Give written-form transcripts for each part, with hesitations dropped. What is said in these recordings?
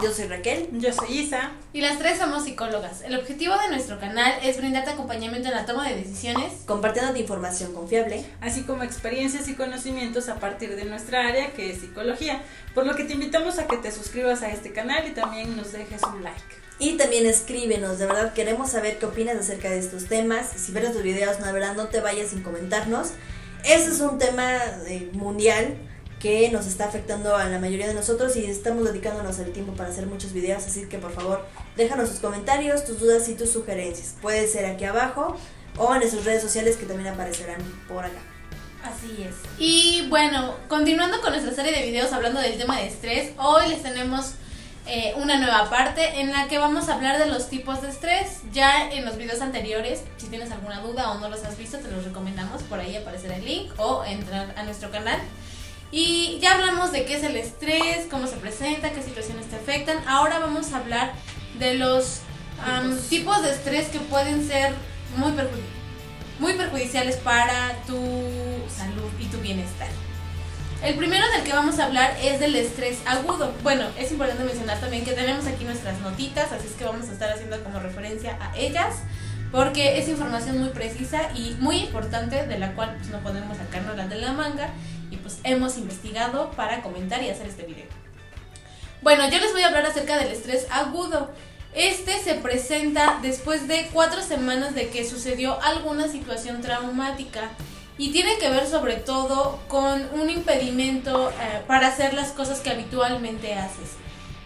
Yo soy Raquel. Yo soy Isa. Y las tres somos psicólogas. El objetivo de nuestro canal es brindarte acompañamiento en la toma de decisiones, compartiendo información confiable, así como experiencias y conocimientos a partir de nuestra área, que es psicología. Por lo que te invitamos a que te suscribas a este canal y también nos dejes un like. Y también escríbenos, de verdad queremos saber qué opinas acerca de estos temas. Si ves tus videos, de verdad no te vayas sin comentarnos. Ese es un tema mundial que nos está afectando a la mayoría de nosotros y estamos dedicándonos el tiempo para hacer muchos videos, así que por favor déjanos tus comentarios, tus dudas y tus sugerencias. Puede ser aquí abajo o en nuestras redes sociales que también aparecerán por acá. Así es. Y bueno, continuando con nuestra serie de videos hablando del tema de estrés, hoy les tenemos una nueva parte en la que vamos a hablar de los tipos de estrés. Ya en los videos anteriores, si tienes alguna duda o no los has visto, te los recomendamos, por ahí aparecerá el link o entrar a nuestro canal. Y ya hablamos de qué es el estrés, cómo se presenta, qué situaciones te afectan. Ahora vamos a hablar de los tipos de estrés que pueden ser muy perjudiciales para tu salud y tu bienestar. El primero del que vamos a hablar es del estrés agudo. Bueno, es importante mencionar también que tenemos aquí nuestras notitas, así es que vamos a estar haciendo como referencia a ellas, porque es información muy precisa y muy importante, de la cual pues no podemos sacárnosla de la manga, y pues hemos investigado para comentar y hacer este video. Bueno, yo les voy a hablar acerca del estrés agudo. Este se presenta después de 4 semanas de que sucedió alguna situación traumática y tiene que ver sobre todo con un impedimento para hacer las cosas que habitualmente haces.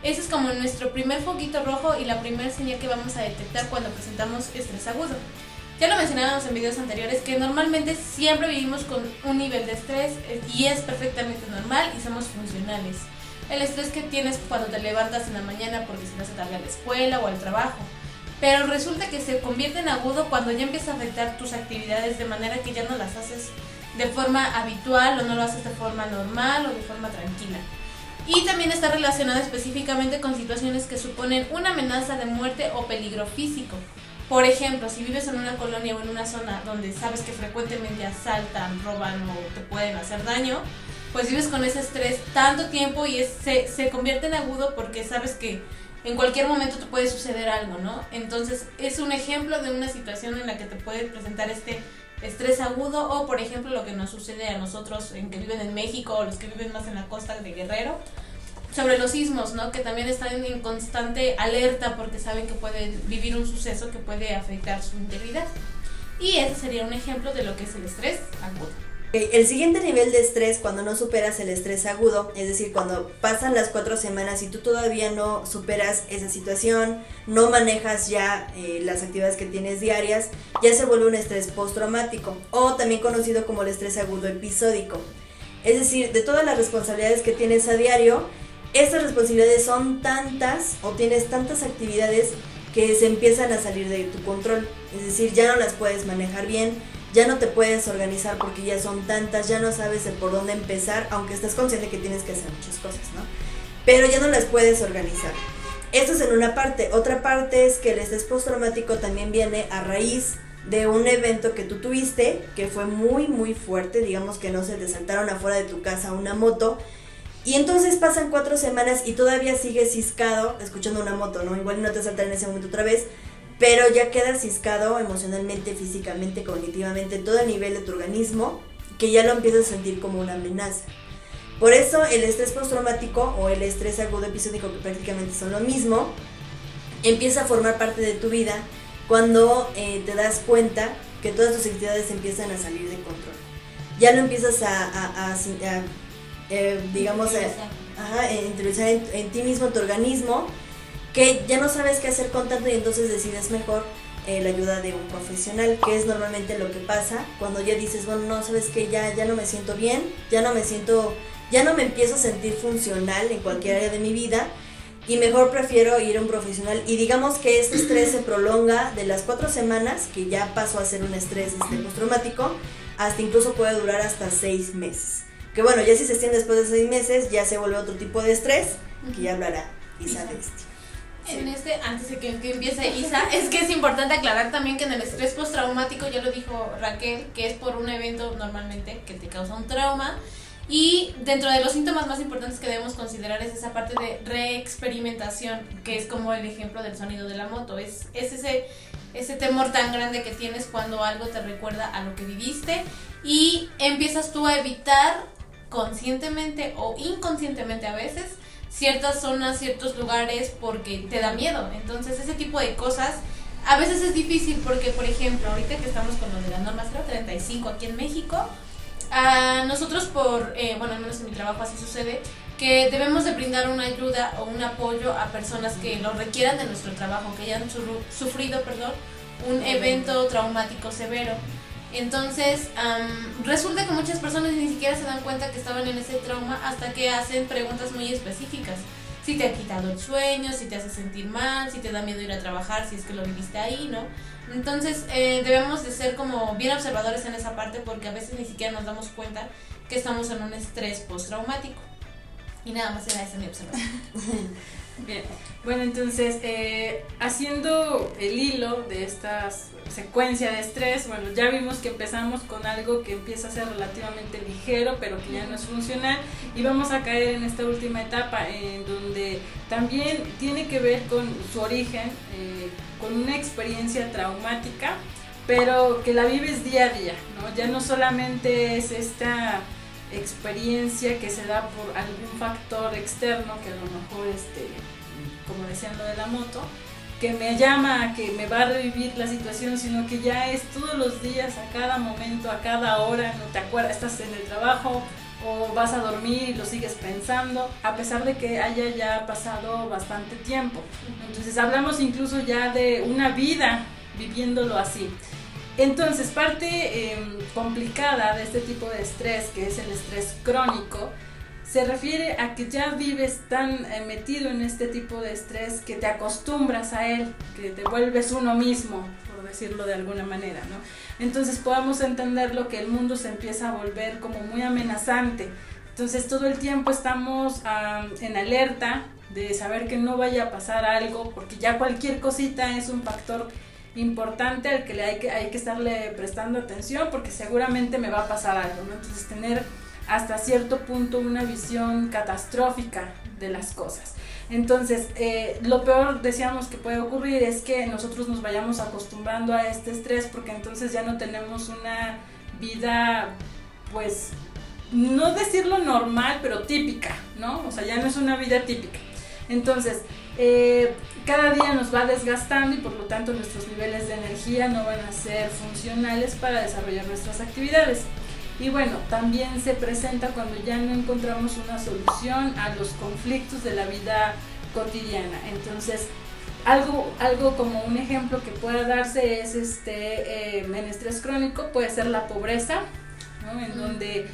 Ese es como nuestro primer foquito rojo y la primera señal que vamos a detectar cuando presentamos estrés agudo. Ya lo mencionábamos en videos anteriores que normalmente siempre vivimos con un nivel de estrés y es perfectamente normal y somos funcionales. El estrés que tienes cuando te levantas en la mañana porque se te hace tarde a la escuela o al trabajo. Pero resulta que se convierte en agudo cuando ya empieza a afectar tus actividades de manera que ya no las haces de forma habitual o no lo haces de forma normal o de forma tranquila. Y también está relacionado específicamente con situaciones que suponen una amenaza de muerte o peligro físico. Por ejemplo, si vives en una colonia o en una zona donde sabes que frecuentemente asaltan, roban o te pueden hacer daño, pues vives con ese estrés tanto tiempo y se convierte en agudo porque sabes que en cualquier momento te puede suceder algo, ¿no? Entonces es un ejemplo de una situación en la que te puede presentar este estrés agudo, o por ejemplo lo que nos sucede a nosotros en que viven en México o los que viven más en la costa de Guerrero, sobre los sismos, ¿no? Que también están en constante alerta porque saben que pueden vivir un suceso que puede afectar su integridad. Y ese sería un ejemplo de lo que es el estrés agudo. El siguiente nivel de estrés, cuando no superas el estrés agudo, es decir, cuando pasan las 4 semanas y tú todavía no superas esa situación, no manejas ya las actividades que tienes diarias, ya se vuelve un estrés postraumático, o también conocido como el estrés agudo episódico. Es decir, de todas las responsabilidades que tienes a diario, estas responsabilidades son tantas o tienes tantas actividades que se empiezan a salir de tu control. Es decir, ya no las puedes manejar bien, ya no te puedes organizar porque ya son tantas, ya no sabes de por dónde empezar, aunque estás consciente que tienes que hacer muchas cosas, ¿no? Pero ya no las puedes organizar. Esto es en una parte. Otra parte es que el estrés postraumático también viene a raíz de un evento que tú tuviste, que fue muy muy fuerte, digamos que no sé, te saltaron afuera de tu casa una moto, y entonces pasan 4 semanas y todavía sigues ciscado escuchando una moto, ¿no? Igual no te saltan en ese momento otra vez, pero ya quedas ciscado emocionalmente, físicamente, cognitivamente, todo el nivel de tu organismo, que ya lo empiezas a sentir como una amenaza. Por eso el estrés postraumático o el estrés agudo episódico, que prácticamente son lo mismo, empieza a formar parte de tu vida cuando te das cuenta que todas tus actividades empiezan a salir de control. Ya lo empiezas interiorizar en ti mismo, en tu organismo, que ya no sabes qué hacer con tanto y entonces decides mejor la ayuda de un profesional, que es normalmente lo que pasa cuando ya dices, bueno, no, sabes que ya no me siento bien, ya no me empiezo a sentir funcional en cualquier área de mi vida y mejor prefiero ir a un profesional. Y digamos que este estrés se prolonga de las 4 semanas, que ya pasó a ser un estrés postraumático, hasta incluso puede durar hasta 6 meses. Que bueno, ya si se extiende después de 6 meses, ya se vuelve otro tipo de estrés, que ya hablará Isa de este. Antes de que empiece Isa, es que es importante aclarar también que en el estrés postraumático, ya lo dijo Raquel, que es por un evento normalmente que te causa un trauma, Y dentro de los síntomas más importantes que debemos considerar es esa parte de reexperimentación, que es como el ejemplo del sonido de la moto. Es ese temor tan grande que tienes cuando algo te recuerda a lo que viviste y empiezas tú a evitar conscientemente o inconscientemente a veces ciertas zonas, ciertos lugares porque te da miedo. Entonces ese tipo de cosas a veces es difícil porque, por ejemplo, ahorita que estamos con lo de la norma 035 aquí en México, a nosotros bueno, al menos en mi trabajo así sucede, que debemos de brindar una ayuda o un apoyo a personas que lo requieran de nuestro trabajo, que hayan sufrido un evento traumático severo. Entonces, resulta que muchas personas ni siquiera se dan cuenta que estaban en ese trauma hasta que hacen preguntas muy específicas. Si te ha quitado el sueño, si te hace sentir mal, si te da miedo ir a trabajar, si es que lo viviste ahí, ¿no? Entonces, debemos de ser como bien observadores en esa parte porque a veces ni siquiera nos damos cuenta que estamos en un estrés postraumático. Y nada más era esa mi observación. Bien, bueno, entonces, haciendo el hilo de esta secuencia de estrés, bueno, ya vimos que empezamos con algo que empieza a ser relativamente ligero, pero que ya no es funcional, y vamos a caer en esta última etapa, en donde también tiene que ver con su origen, con una experiencia traumática, pero que la vives día a día, ¿no? Ya no solamente es esta experiencia que se da por algún factor externo que a lo mejor como decían lo de la moto, que me llama a que me va a revivir la situación, sino que ya es todos los días, a cada momento, a cada hora, no te acuerdas, estás en el trabajo o vas a dormir y lo sigues pensando, a pesar de que haya ya pasado bastante tiempo. Entonces hablamos incluso ya de una vida viviéndolo así. Entonces, parte complicada de este tipo de estrés, que es el estrés crónico, se refiere a que ya vives tan metido en este tipo de estrés que te acostumbras a él, que te vuelves uno mismo, por decirlo de alguna manera, ¿no? Entonces podemos entenderlo que el mundo se empieza a volver como muy amenazante. Entonces todo el tiempo estamos en alerta de saber que no vaya a pasar algo, porque ya cualquier cosita es un factor importante al que hay que estarle prestando atención, porque seguramente me va a pasar algo, ¿no? Entonces tener hasta cierto punto una visión catastrófica de las cosas. Entonces, lo peor, decíamos, que puede ocurrir es que nosotros nos vayamos acostumbrando a este estrés, porque entonces ya no tenemos una vida, pues, no decirlo normal, pero típica, ¿no? O sea, ya no es una vida típica. Entonces, cada día nos va desgastando y por lo tanto nuestros niveles de energía no van a ser funcionales para desarrollar nuestras actividades. Y bueno, también se presenta cuando ya no encontramos una solución a los conflictos de la vida cotidiana. Entonces, algo como un ejemplo que pueda darse es en estrés crónico puede ser la pobreza, ¿no? En donde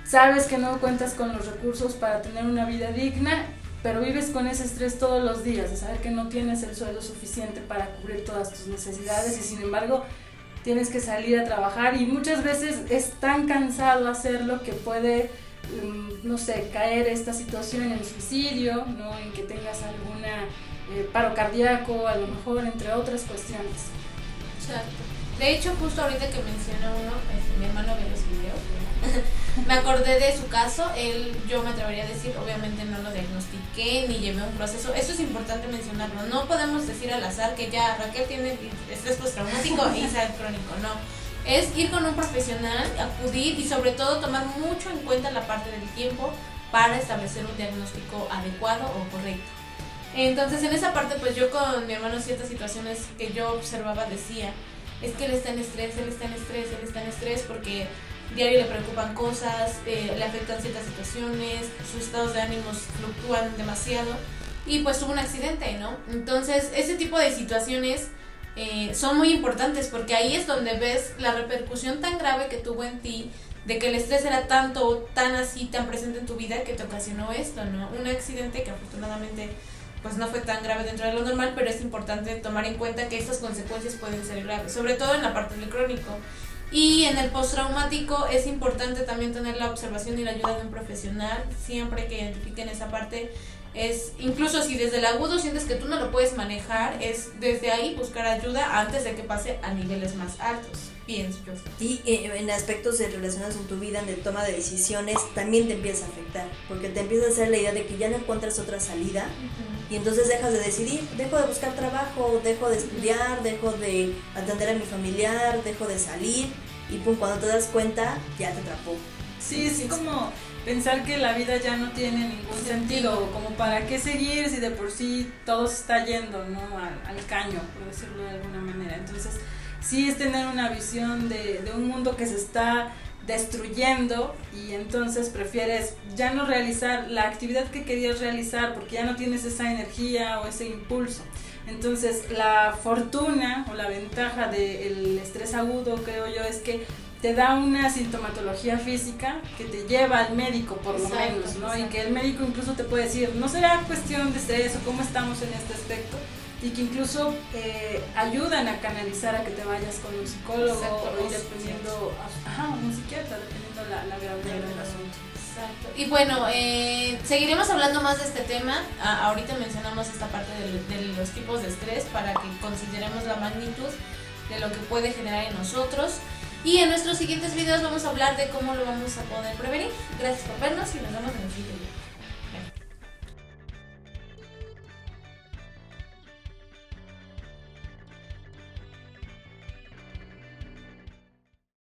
sabes que no cuentas con los recursos para tener una vida digna, pero vives con ese estrés todos los días, de saber que no tienes el sueldo suficiente para cubrir todas tus necesidades y sin embargo tienes que salir a trabajar y muchas veces es tan cansado hacerlo que puede, no sé, caer esta situación en suicidio, ¿no? En que tengas alguna paro cardíaco, a lo mejor, entre otras cuestiones. Exacto. De hecho, justo ahorita que mencionó uno, mi hermano ve los videos, me acordé de su caso. Yo me atrevería a decir, obviamente no lo diagnostiqué ni llevé un proceso. Esto es importante mencionarlo. No podemos decir al azar que ya Raquel tiene estrés postraumático e Isaac crónico, no. Es ir con un profesional, acudir y sobre todo tomar mucho en cuenta la parte del tiempo para establecer un diagnóstico adecuado o correcto. Entonces, en esa parte, pues yo con mi hermano ciertas situaciones que yo observaba decía, es que él está en estrés, él está en estrés porque diario le preocupan cosas, le afectan ciertas situaciones, sus estados de ánimos fluctúan demasiado y pues tuvo un accidente, ¿no? Entonces ese tipo de situaciones son muy importantes porque ahí es donde ves la repercusión tan grave que tuvo en ti, de que el estrés era tanto, tan así, tan presente en tu vida que te ocasionó esto, ¿no? Un accidente que afortunadamente pues no fue tan grave dentro de lo normal, pero es importante tomar en cuenta que estas consecuencias pueden ser graves, sobre todo en la parte del crónico. Y en el postraumático es importante también tener la observación y la ayuda de un profesional, siempre que identifiquen esa parte, Es incluso si desde el agudo sientes que tú no lo puedes manejar, es desde ahí buscar ayuda antes de que pase a niveles más altos, pienso yo. Y en aspectos relacionados con tu vida, en el toma de decisiones, también te empieza a afectar, porque te empieza a hacer la idea de que ya no encuentras otra salida, y entonces dejas de decidir, dejo de buscar trabajo, dejo de estudiar, dejo de atender a mi familiar, dejo de salir, y pum, cuando te das cuenta, ya te atrapó. Sí, es como pensar que la vida ya no tiene ningún sentido, como para qué seguir si de por sí todo se está yendo, ¿no? Al caño, por decirlo de alguna manera. Entonces, sí es tener una visión de un mundo que se está destruyendo, y entonces prefieres ya no realizar la actividad que querías realizar porque ya no tienes esa energía o ese impulso. Entonces, la fortuna o la ventaja del estrés agudo, creo yo, es que te da una sintomatología física que te lleva al médico por lo menos, ¿no? Y que el médico incluso te puede decir, no será cuestión de estrés o cómo estamos en este aspecto, y que incluso ayudan a canalizar a que te vayas con un psicólogo o ir dependiendo, un psiquiatra, dependiendo la gravedad del asunto. Exacto. Y bueno, seguiremos hablando más de este tema. Ahorita mencionamos esta parte de los tipos de estrés para que consideremos la magnitud de lo que puede generar en nosotros. Y en nuestros siguientes videos vamos a hablar de cómo lo vamos a poder prevenir. Gracias por vernos y nos vemos en el siguiente video.